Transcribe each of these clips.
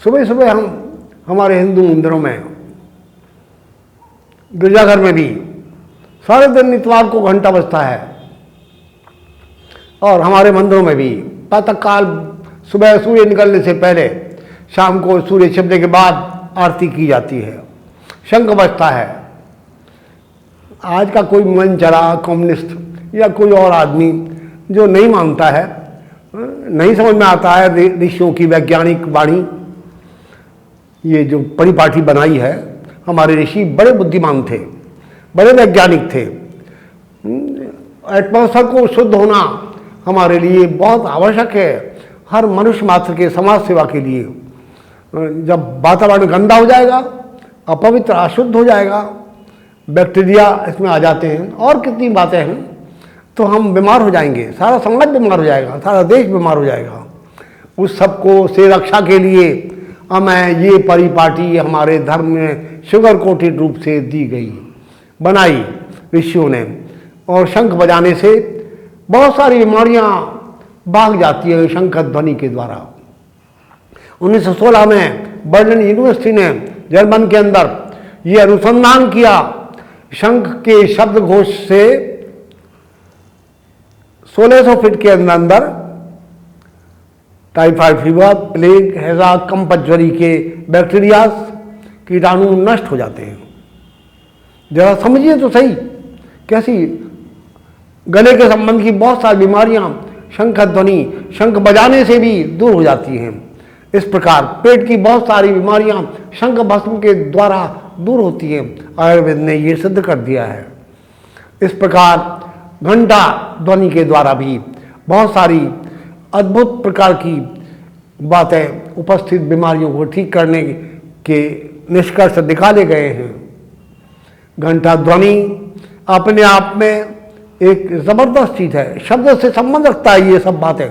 सुबह सुबह हम हमारे हिंदू मंदिरों में, गिरजाघर में भी सारे दिन इतवार को घंटा बजता है, और हमारे मंदिरों में भी प्रातःकाल सुबह सूर्य निकलने से पहले, शाम को सूर्य छिपने के बाद आरती की जाती है, शंख बजता है। आज का कोई मन चला कम्युनिस्ट या कोई और आदमी जो नहीं मानता है, नहीं समझ में आता है ऋषियों की वैज्ञानिक वाणी, ये जो परिपाटी बनाई है, हमारे ऋषि बड़े बुद्धिमान थे, बड़े वैज्ञानिक थे। एटमॉस्फेयर को शुद्ध होना हमारे लिए बहुत आवश्यक है, हर मनुष्य मात्र के समाज सेवा के लिए। जब वातावरण गंदा हो जाएगा, अपवित्र अशुद्ध हो जाएगा, बैक्टीरिया इसमें आ जाते हैं और कितनी बातें हैं, तो हम बीमार हो जाएंगे, सारा समाज बीमार हो जाएगा, सारा देश बीमार हो जाएगा। उस सबको से रक्षा के लिए हमें ये परिपाटी हमारे धर्म में शुगर कोटेड रूप से दी गई, बनाई ऋषियों ने। और शंख बजाने से बहुत सारी बीमारियां भाग जाती है शंख ध्वनि के द्वारा। 1916 में बर्लिन यूनिवर्सिटी ने जर्मन के अंदर ये अनुसंधान किया, शंख के शब्द घोष से 1600 फीट के अंदर टाइफाइड फीवर, प्लेग, हैजा, कंपज्वरी के बैक्टीरिया, कीटाणु नष्ट हो जाते हैं। जरा समझिए तो सही, कैसी गले के संबंध की बहुत सारी बीमारियां शंख ध्वनि, शंख बजाने से भी दूर हो जाती हैं। इस प्रकार पेट की बहुत सारी बीमारियां शंख भस्म के द्वारा दूर होती हैं, आयुर्वेद ने ये सिद्ध कर दिया है। इस प्रकार घंटा ध्वनि के द्वारा भी बहुत सारी अद्भुत प्रकार की बातें उपस्थित बीमारियों को ठीक करने के निष्कर्ष निकाले गए हैं। घंटा ध्वनि अपने आप में एक जबरदस्त चीज है, शब्द से संबंध रखता है ये सब बातें।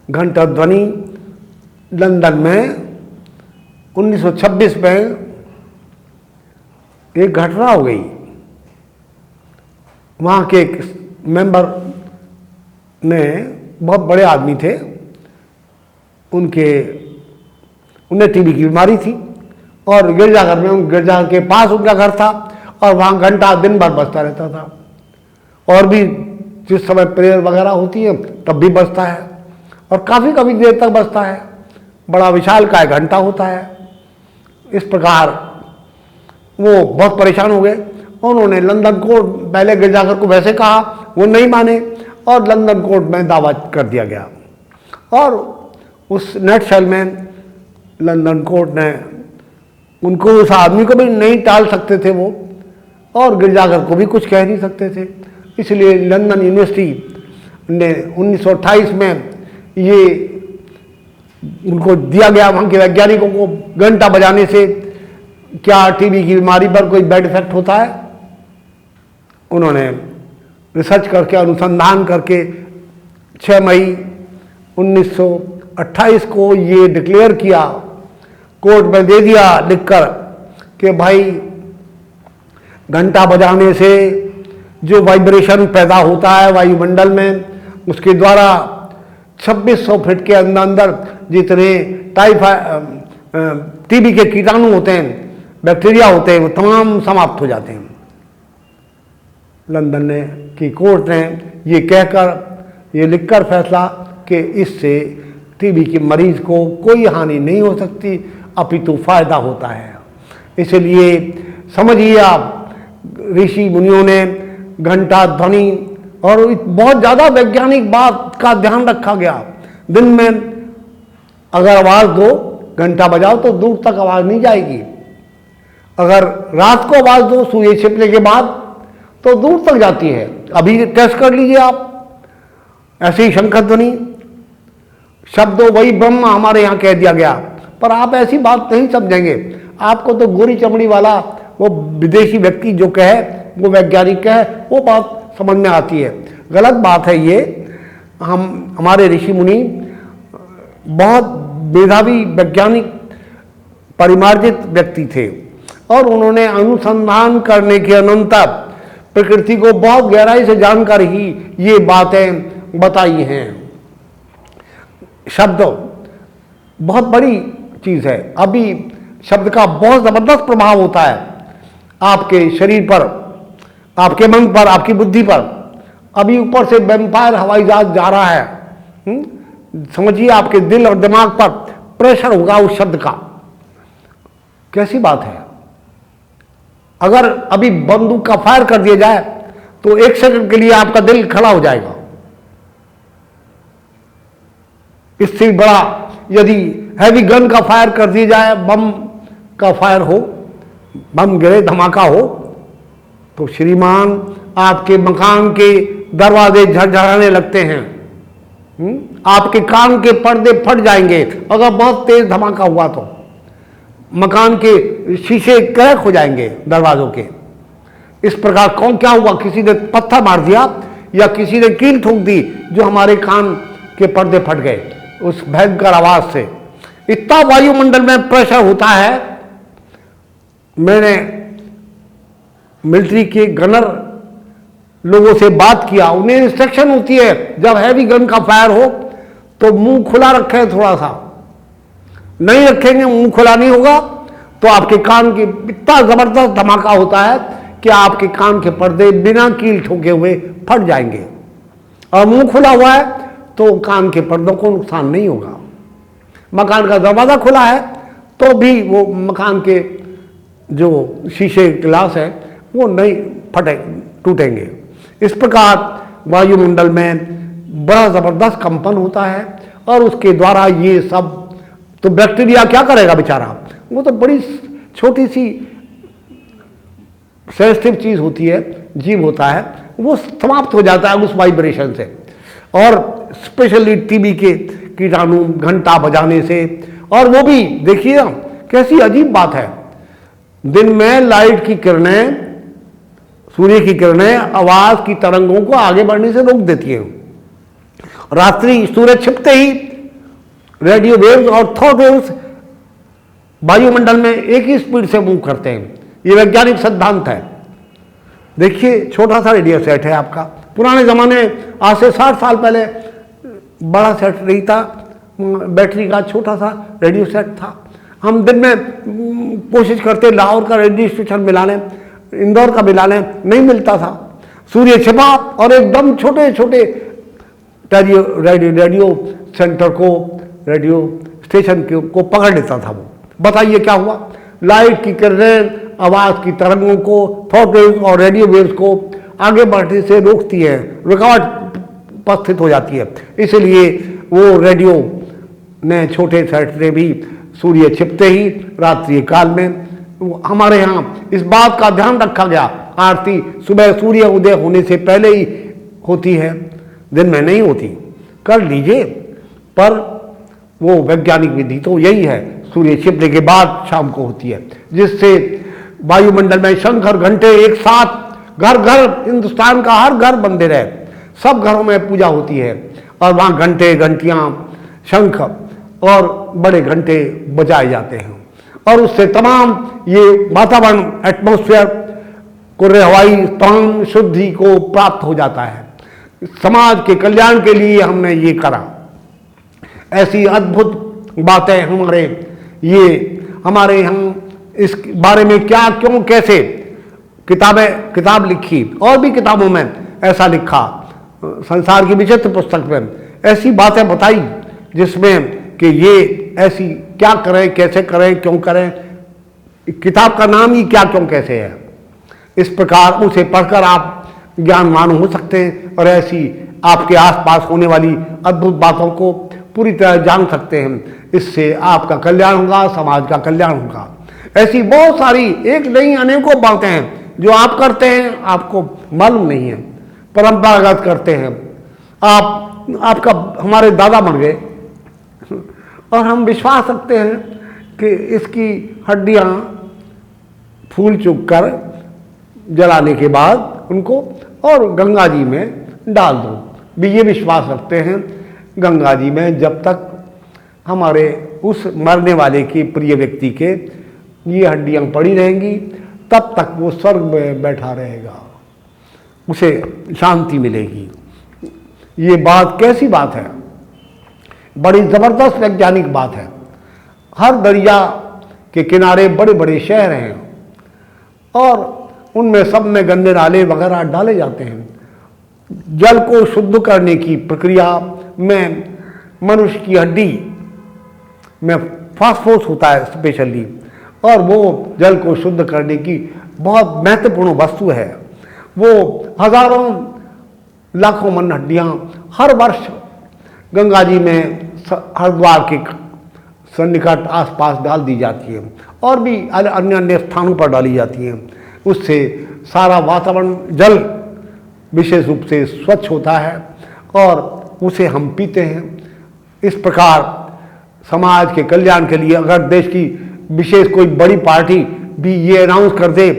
घंटा ध्वनि लंदन में 1926 में एक घटना हो गई। वहाँ के एक मेंबर ने, बहुत बड़े आदमी थे, उन्हें टीबी की बीमारी थी, और गिरजाघर में, गिरजाघर के पास उनका घर था, और वहाँ घंटा दिन भर बजता रहता था। और भी जिस समय प्रेयर वगैरह होती है तब भी बजता है, और काफ़ी काफ़ी देर तक बजता है। बड़ा विशालकाय घंटा होता है। इस प्रकार वो बहुत परेशान हो गए। उन्होंने लंदन कोर्ट, पहले गिरजाघर को वैसे कहा, वो नहीं माने, और लंदन कोर्ट में दावा कर दिया गया। और उस नटशेल में लंदन कोर्ट ने उनको, उस आदमी को भी नहीं टाल सकते थे वो, और गिरजाघर को भी कुछ कह नहीं सकते थे। इसलिए लंदन यूनिवर्सिटी ने 1928 में ये उनको दिया गया, वहाँ के वैज्ञानिकों को, घंटा बजाने से क्या टीबी की बीमारी पर कोई बैड इफेक्ट होता है। उन्होंने रिसर्च करके, अनुसंधान करके 6 मई 1928 को ये डिक्लेयर किया, कोर्ट में दे दिया लिखकर कि भाई घंटा बजाने से जो वाइब्रेशन पैदा होता है वायुमंडल में, उसके द्वारा 2600 फीट के अंदर जितने टीबी के कीटाणु होते हैं, बैक्टीरिया होते हैं, वो तमाम समाप्त हो जाते हैं। लंदन की कोर्ट ने ये कहकर, ये लिखकर फैसला कि इससे टीबी के मरीज को कोई हानि नहीं हो सकती, अपितु फायदा होता है। इसलिए समझिए आप, ऋषि मुनियों ने घंटा ध्वनि, और बहुत ज़्यादा वैज्ञानिक बात का ध्यान रखा गया। दिन में अगर आवाज़ दो, घंटा बजाओ, तो दूर तक आवाज़ नहीं जाएगी। अगर रात को आवाज़ दो सूर्य छिपने के बाद, तो दूर तक जाती है। अभी टेस्ट कर लीजिए आप। ऐसे ही शंख ध्वनि शब्द वही ब्रह्म हमारे यहाँ कह दिया गया, पर आप ऐसी बात नहीं समझेंगे। आपको तो गोरी चमड़ी वाला वो विदेशी व्यक्ति जो कहे, वो वैज्ञानिक कहे, वो बात समझ में आती है। गलत बात है ये। हमारे ऋषि मुनि बहुत मेधावी, वैज्ञानिक, परिमार्जित व्यक्ति थे, और उन्होंने अनुसंधान करने के अनंतर प्रकृति को बहुत गहराई से जानकर ही ये बातें बताई हैं। शब्द बहुत बड़ी चीज़ है। अभी शब्द का बहुत ज़बरदस्त प्रभाव होता है आपके शरीर पर, आपके मन पर, आपकी बुद्धि पर। अभी ऊपर से वेम्पायर हवाई जहाज जा रहा है, समझिए आपके दिल और दिमाग पर प्रेशर होगा उस शब्द का। कैसी बात है। अगर अभी बंदूक का फायर कर दिया जाए तो 1 सेकंड के लिए आपका दिल खड़ा हो जाएगा। इससे बड़ा यदि हैवी गन का फायर कर दिया जाए, बम का फायर हो, बम गिरे, धमाका हो, तो श्रीमान आपके मकान के दरवाजे झरझराने लगते हैं, आपके कान के पर्दे फट जाएंगे। अगर बहुत तेज धमाका हुआ तो मकान के शीशे क्रैक हो जाएंगे दरवाजों के। इस प्रकार कौन क्या हुआ, किसी ने पत्थर मार दिया या किसी ने कील ठोक दी जो हमारे कान के पर्दे फट गए उस भयंकर आवाज से। इतना वायुमंडल में प्रेशर होता है। मैंने मिलिट्री के गनर लोगों से बात किया, उन्हें इंस्ट्रक्शन होती है जब हैवी गन का फायर हो तो मुंह खुला रखें, थोड़ा सा नहीं रखेंगे, मुंह खुला नहीं होगा तो आपके कान की इतना जबरदस्त धमाका होता है कि आपके कान के पर्दे बिना कील ठोके हुए फट जाएंगे। और मुंह खुला हुआ है तो कान के पर्दों को नुकसान नहीं होगा। मकान का दरवाजा खुला है तो भी वो मकान के जो शीशे गिलास है वो नहीं फटे, टूटेंगे। इस प्रकार वायुमंडल में बड़ा जबरदस्त कंपन होता है और उसके द्वारा ये सब, तो बैक्टीरिया क्या करेगा बेचारा, वो तो बड़ी छोटी सी सेंसिटिव चीज होती है, जीव होता है, वो समाप्त हो जाता है उस वाइब्रेशन से। और स्पेशली टीबी के कीटाणु घंटा बजाने से, और वो भी देखिए ना कैसी अजीब बात है, दिन में लाइट की किरणें, सूर्य की किरणें आवाज की तरंगों को आगे बढ़ने से रोक देती हैं। रात्रि सूर्य छिपते ही रेडियो वेव्स और थॉट वेव्स वायुमंडल में एक ही स्पीड से मूव करते हैं। ये वैज्ञानिक सिद्धांत है। देखिए छोटा सा रेडियो सेट है आपका, पुराने जमाने आज से 60 साल पहले बड़ा सेट नहीं था, बैटरी का छोटा सा रेडियो सेट था। हम दिन में कोशिश करते लाहौर का रेडियो स्टेशन मिला लें, इंदौर का मिला लें, नहीं मिलता था। सूर्य छिपा और एकदम छोटे छोटे रेडियो सेंटर को, रेडियो स्टेशन को पकड़ लेता था वो। बताइए क्या हुआ, लाइट की किरणें आवाज की तरंगों को, थॉट वेव्स और रेडियो वेव्स को आगे बढ़ने से रोकती है, रुकावट उपस्थित हो जाती है। इसलिए वो रेडियो ने छोटे सेट ने भी सूर्य छिपते ही रात्रि काल में, हमारे यहाँ इस बात का ध्यान रखा गया, आरती सुबह सूर्य उदय होने से पहले ही होती है, दिन में नहीं होती। कर लीजिए, पर वो वैज्ञानिक विधि तो यही है, सूर्य छिपने के बाद शाम को होती है, जिससे वायुमंडल में शंख और घंटे एक साथ घर घर, हिंदुस्तान का हर घर बंदे रहे, सब घरों में पूजा होती है और वहाँ घंटे, घंटियाँ, शंख और बड़े घंटे बजाए जाते हैं और उससे तमाम ये वातावरण, एटमॉस्फेयर को, हवाई तान शुद्धि को प्राप्त हो जाता है। समाज के कल्याण के लिए हमने ये करा। ऐसी अद्भुत बातें हमारे यहाँ इस बारे में क्या, क्यों, कैसे किताब लिखी और भी किताबों में ऐसा लिखा, संसार की विचित्र पुस्तक में ऐसी बातें बताई जिसमें कि ये ऐसी क्या करें, कैसे करें, क्यों करें, किताब का नाम ही क्या, क्यों, कैसे है। इस प्रकार उसे पढ़कर आप ज्ञानवान हो सकते हैं और ऐसी आपके आसपास होने वाली अद्भुत बातों को पूरी तरह जान सकते हैं। इससे आपका कल्याण होगा, समाज का कल्याण होगा। ऐसी बहुत सारी, एक नहीं अनेकों बातें हैं जो आप करते हैं, आपको मालूम नहीं है, परंपरागत करते हैं। आपका हमारे दादा मर गए और हम विश्वास रखते हैं कि इसकी हड्डियाँ फूल चुग कर जलाने के बाद उनको और गंगा जी में डाल दो, भी ये विश्वास रखते हैं। गंगा जी में जब तक हमारे उस मरने वाले की, प्रिय व्यक्ति के ये हड्डियाँ पड़ी रहेंगी तब तक वो स्वर्ग में बैठा रहेगा, उसे शांति मिलेगी। ये बात कैसी बात है, बड़ी ज़बरदस्त वैज्ञानिक बात है। हर दरिया के किनारे बड़े बड़े शहर हैं और उनमें सब में गंदे नाले वगैरह डाले जाते हैं। जल को शुद्ध करने की प्रक्रिया में मनुष्य की हड्डी में फास्फोरस होता है स्पेशली, और वो जल को शुद्ध करने की बहुत महत्वपूर्ण वस्तु है। वो हजारों लाखों मन हड्डियाँ हर वर्ष गंगा जी में हरिद्वार के सन्निकट आसपास डाल दी जाती है और भी अन्य अन्य स्थानों पर डाली जाती हैं। उससे सारा वातावरण जल विशेष रूप से स्वच्छ होता है और उसे हम पीते हैं। इस प्रकार समाज के कल्याण के लिए अगर देश की विशेष कोई बड़ी पार्टी भी ये अनाउंस कर दे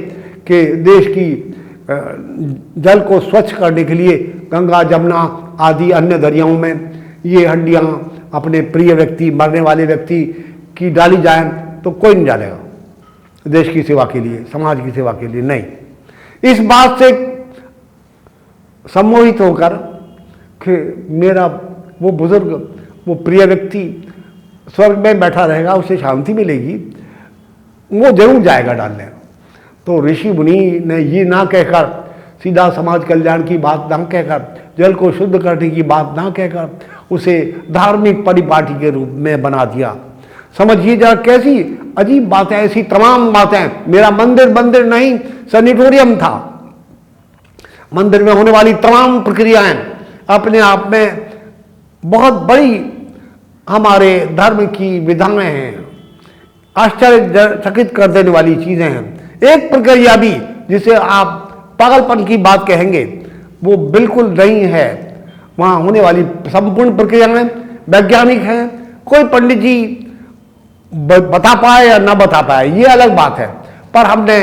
कि देश की जल को स्वच्छ करने के लिए गंगा जमुना आदि अन्य दरियाओं में ये हड्डियाँ अपने प्रिय व्यक्ति मरने वाले व्यक्ति की डाली जाए, तो कोई नहीं डालेगा देश की सेवा के लिए, समाज की सेवा के लिए नहीं। इस बात से सम्मोहित होकर कि मेरा वो बुजुर्ग, वो प्रिय व्यक्ति स्वर्ग में बैठा रहेगा, उसे शांति मिलेगी, वो जरूर जाएगा डालने। तो ऋषि मुनि ने ये ना कहकर, सीधा समाज कल्याण की बात ना कहकर, जल को शुद्ध करने की बात ना कहकर उसे धार्मिक परिपाटी के रूप में बना दिया। समझिए जरा कैसी अजीब बातें, ऐसी तमाम बातें। मेरा मंदिर नहीं, सैनिटोरियम था। मंदिर में होने वाली तमाम प्रक्रियाएं अपने आप में बहुत बड़ी हमारे धर्म की विधाएं हैं, आश्चर्यचकित कर देने वाली चीजें हैं। एक प्रक्रिया भी जिसे आप पागलपन की बात कहेंगे वो बिल्कुल नहीं है। वहाँ होने वाली संपूर्ण प्रक्रियाएं वैज्ञानिक हैं। कोई पंडित जी बता पाए या ना बता पाए ये अलग बात है, पर हमने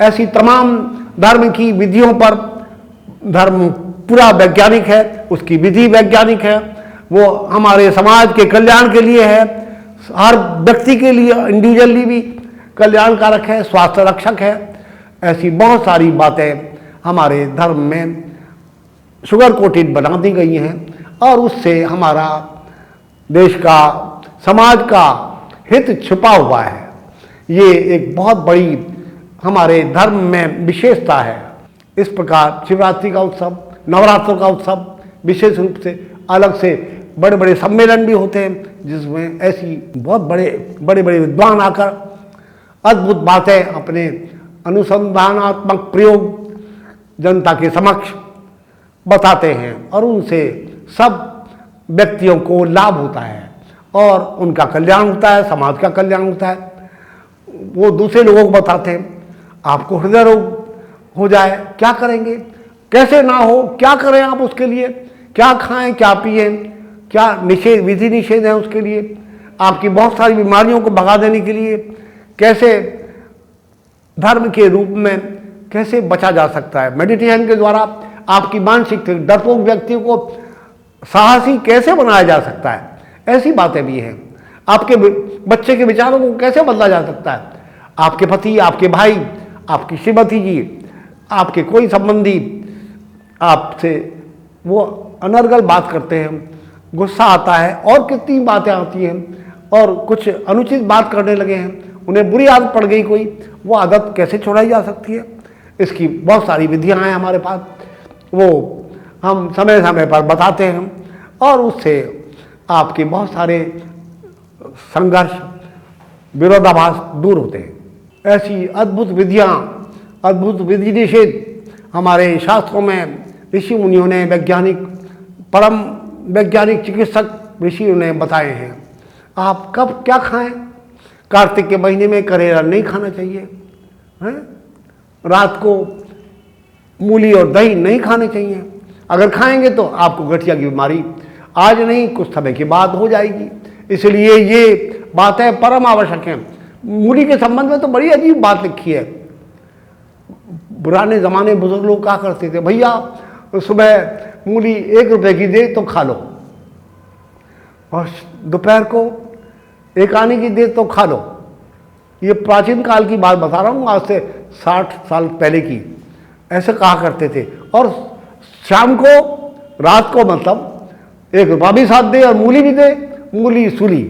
ऐसी तमाम धर्म की विधियों पर, धर्म पूरा वैज्ञानिक है, उसकी विधि वैज्ञानिक है, वो हमारे समाज के कल्याण के लिए है, हर व्यक्ति के लिए इंडिविजुअली भी कल्याणकारक है, स्वास्थ्य रक्षक है। ऐसी बहुत सारी बातें हमारे धर्म में शुगर कोटेड बना दी गई हैं और उससे हमारा देश का, समाज का हित छुपा हुआ है। ये एक बहुत बड़ी हमारे धर्म में विशेषता है। इस प्रकार शिवरात्रि का उत्सव, नवरात्रों का उत्सव विशेष रूप से अलग से बड़े बड़े सम्मेलन भी होते हैं जिसमें ऐसी बहुत बड़े विद्वान आकर अद्भुत बातें अपने अनुसंधानात्मक प्रयोग जनता के समक्ष बताते हैं और उनसे सब व्यक्तियों को लाभ होता है और उनका कल्याण होता है, समाज का कल्याण होता है। वो दूसरे लोगों को बताते हैं, आपको हृदय रोग हो जाए क्या करेंगे, कैसे ना हो, क्या करें आप उसके लिए, क्या खाएं, क्या पिए, क्या निषेध, विधि निषेध है उसके लिए, आपकी बहुत सारी बीमारियों को भगा देने के लिए कैसे धर्म के रूप में कैसे बचा जा सकता है। मेडिटेशन के द्वारा आपकी मानसिक डरपोक व्यक्ति को साहसी कैसे बनाया जा सकता है, ऐसी बातें भी हैं। आपके बच्चे के विचारों को कैसे बदला जा सकता है। आपके पति, आपके भाई, आपकी श्रीमती जी, आपके कोई संबंधी आपसे वो अनर्गल बात करते हैं, गुस्सा आता है और कितनी बातें आती हैं और कुछ अनुचित बात करने लगे हैं, उन्हें बुरी आदत पड़ गई कोई, वो आदत कैसे छोड़ाई जा सकती है। इसकी बहुत सारी विधियां हैं हमारे पास, वो हम समय समय पर बताते हैं और उससे आपके बहुत सारे संघर्ष, विरोधाभास दूर होते हैं। ऐसी अद्भुत विधियां, अद्भुत विधि निषेध हमारे शास्त्रों में ऋषि मुनियों ने, परम वैज्ञानिक चिकित्सक ऋषियों ने बताए हैं। आप कब क्या खाएं, कार्तिक के महीने में करेला नहीं खाना चाहिए, हैं? रात को मूली और दही नहीं खाने चाहिए, अगर खाएंगे तो आपको गठिया की बीमारी आज नहीं कुछ समय के बाद हो जाएगी। इसलिए ये बातें परम आवश्यक हैं। मूली के संबंध में तो बड़ी अजीब बात लिखी है। पुराने ज़माने बुजुर्ग लोग क्या करते थे, भैया सुबह मूली 1 रुपए की दे तो खा लो और दोपहर को 1 आने की दे तो खा लो। ये प्राचीन काल की बात बता रहा हूँ, आज से 60 साल पहले की, ऐसे कहा करते थे। और शाम को, रात को मतलब 1 रुपया भी साथ दे और मूली भी दे, मूली सूली।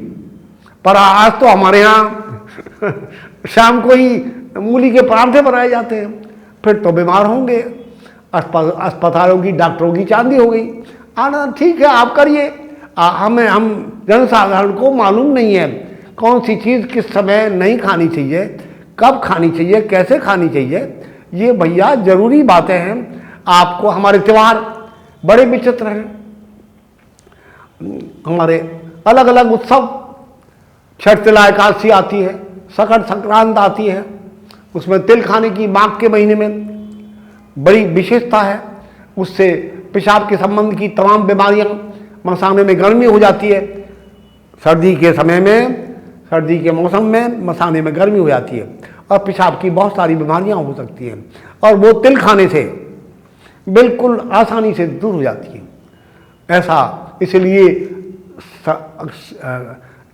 पर आज तो हमारे यहाँ शाम को ही मूली के पराठे बनाए जाते हैं, फिर तो बीमार होंगे। अस्पतालों की, डॉक्टरों की चांदी हो गई। आना ठीक है, आप करिए। हम जनसाधारण को मालूम नहीं है कौन सी चीज़ किस समय नहीं खानी चाहिए, कब खानी चाहिए, कैसे खानी चाहिए। ये भैया ज़रूरी बातें हैं। आपको हमारे त्यौहार बड़े विचित्र हैं, हमारे अलग अलग उत्सव, छठ तिला एकादशी आती है, मकर संक्रांत आती है, उसमें तिल खाने की माघ के महीने में बड़ी विशेषता है। उससे पेशाब के संबंध की तमाम बीमारियां, मसाने में गर्मी हो जाती है, सर्दी के समय में, सर्दी के मौसम में मसाने में गर्मी हो जाती है और पेशाब की बहुत सारी बीमारियां हो सकती हैं, और वो तिल खाने से बिल्कुल आसानी से दूर हो जाती है। ऐसा इसलिए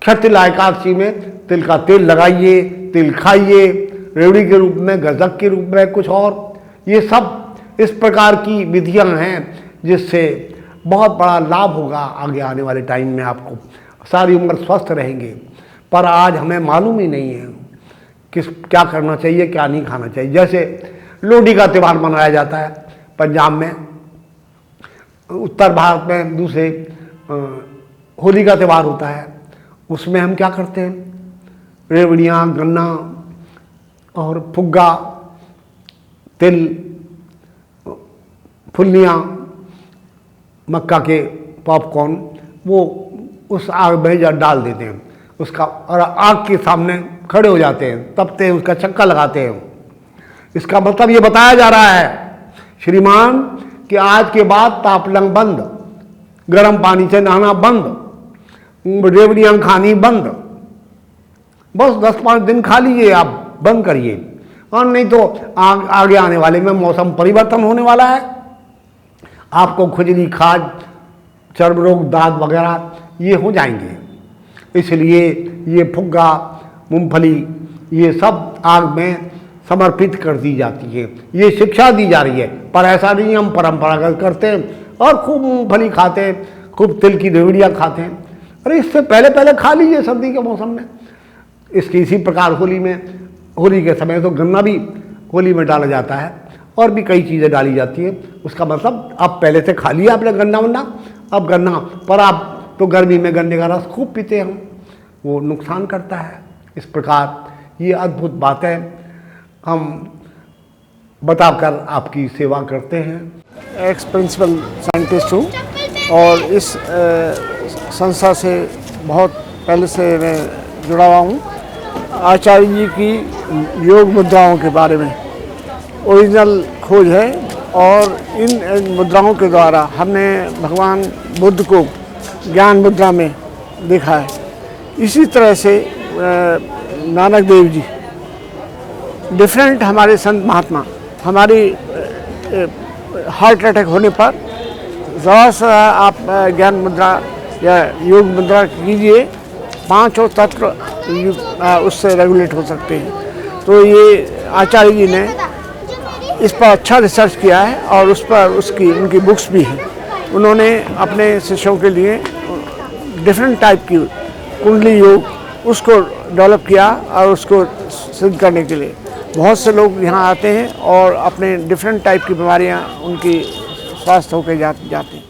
छठ तिला एकादशी में तिल का तेल लगाइए, तिल खाइए, रेवड़ी के रूप में, गज्जक के रूप में, कुछ और। ये सब इस प्रकार की विधियां हैं जिससे बहुत बड़ा लाभ होगा आगे आने वाले टाइम में। आपको सारी उम्र स्वस्थ रहेंगे। पर आज हमें मालूम ही नहीं है क्या करना चाहिए, क्या नहीं खाना चाहिए। जैसे लोहड़ी का त्यौहार मनाया जाता है पंजाब में, उत्तर भारत में दूसरे होली का त्यौहार होता है। उसमें हम क्या करते हैं, रेवड़ियाँ, गन्ना और फुग्गा, तिल, फुल्लियाँ, मक्का के पॉपकॉर्न, वो उस आग में जा डाल देते हैं उसका, और आग के सामने खड़े हो जाते हैं, तपते हैं, उसका चक्का लगाते हैं। इसका मतलब ये बताया जा रहा है श्रीमान कि आज के बाद तापलंग बंद, गर्म पानी से नहाना बंद, रेवड़ियाँ खानी बंद। बस 10-5 दिन खा लीजिए, आप बंद करिए, और नहीं तो आगे आने वाले में मौसम परिवर्तन होने वाला है। आपको खुजली, खाज, चर्म रोग, दाद वगैरह ये हो जाएंगे। इसलिए ये फुग्गा, मूंगफली, ये सब आग में समर्पित कर दी जाती है। ये शिक्षा दी जा रही है, पर ऐसा नहीं हम परंपरागत करते हैं और खूब मूंगफली खाते हैं, खूब तिल की रेवड़ियाँ खाते हैं। अरे इससे पहले पहले खा लीजिए सर्दी के मौसम में। इसकी इसी प्रकार होली में, होली के समय तो गन्ना भी होली में डाला जाता है, और भी कई चीज़ें डाली जाती है। उसका मतलब आप पहले से खा लिया आपने गन्ना वन्ना, अब गन्ना, पर आप तो गर्मी में गन्ने का रस खूब पीते हैं, वो नुकसान करता है। इस प्रकार ये अद्भुत बातें हम बताकर आपकी सेवा करते हैं। एक्स प्रिंसिपल साइंटिस्ट हूँ और इस संस्था से बहुत पहले से मैं जुड़ा हुआ हूँ। आचार्य जी की योग मुद्राओं के बारे में ओरिजिनल खोज है, और इन मुद्राओं के द्वारा हमने भगवान बुद्ध को ज्ञान मुद्रा में देखा है। इसी तरह से नानक देव जी, डिफरेंट हमारे संत महात्मा, हमारी हार्ट अटैक होने पर ज़रा सा आप ज्ञान मुद्रा या योग मुद्रा कीजिए, 5 तत्व उससे रेगुलेट हो सकते हैं। तो ये आचार्य जी ने इस पर अच्छा रिसर्च किया है, और उस पर उनकी बुक्स भी हैं। उन्होंने अपने शिष्यों के लिए डिफरेंट टाइप की कुंडली योग उसको डेवलप किया, और उसको सिद्ध करने के लिए बहुत से लोग यहाँ आते हैं और अपने डिफरेंट टाइप की बीमारियाँ उनकी स्वास्थ्य होकर जाते हैं।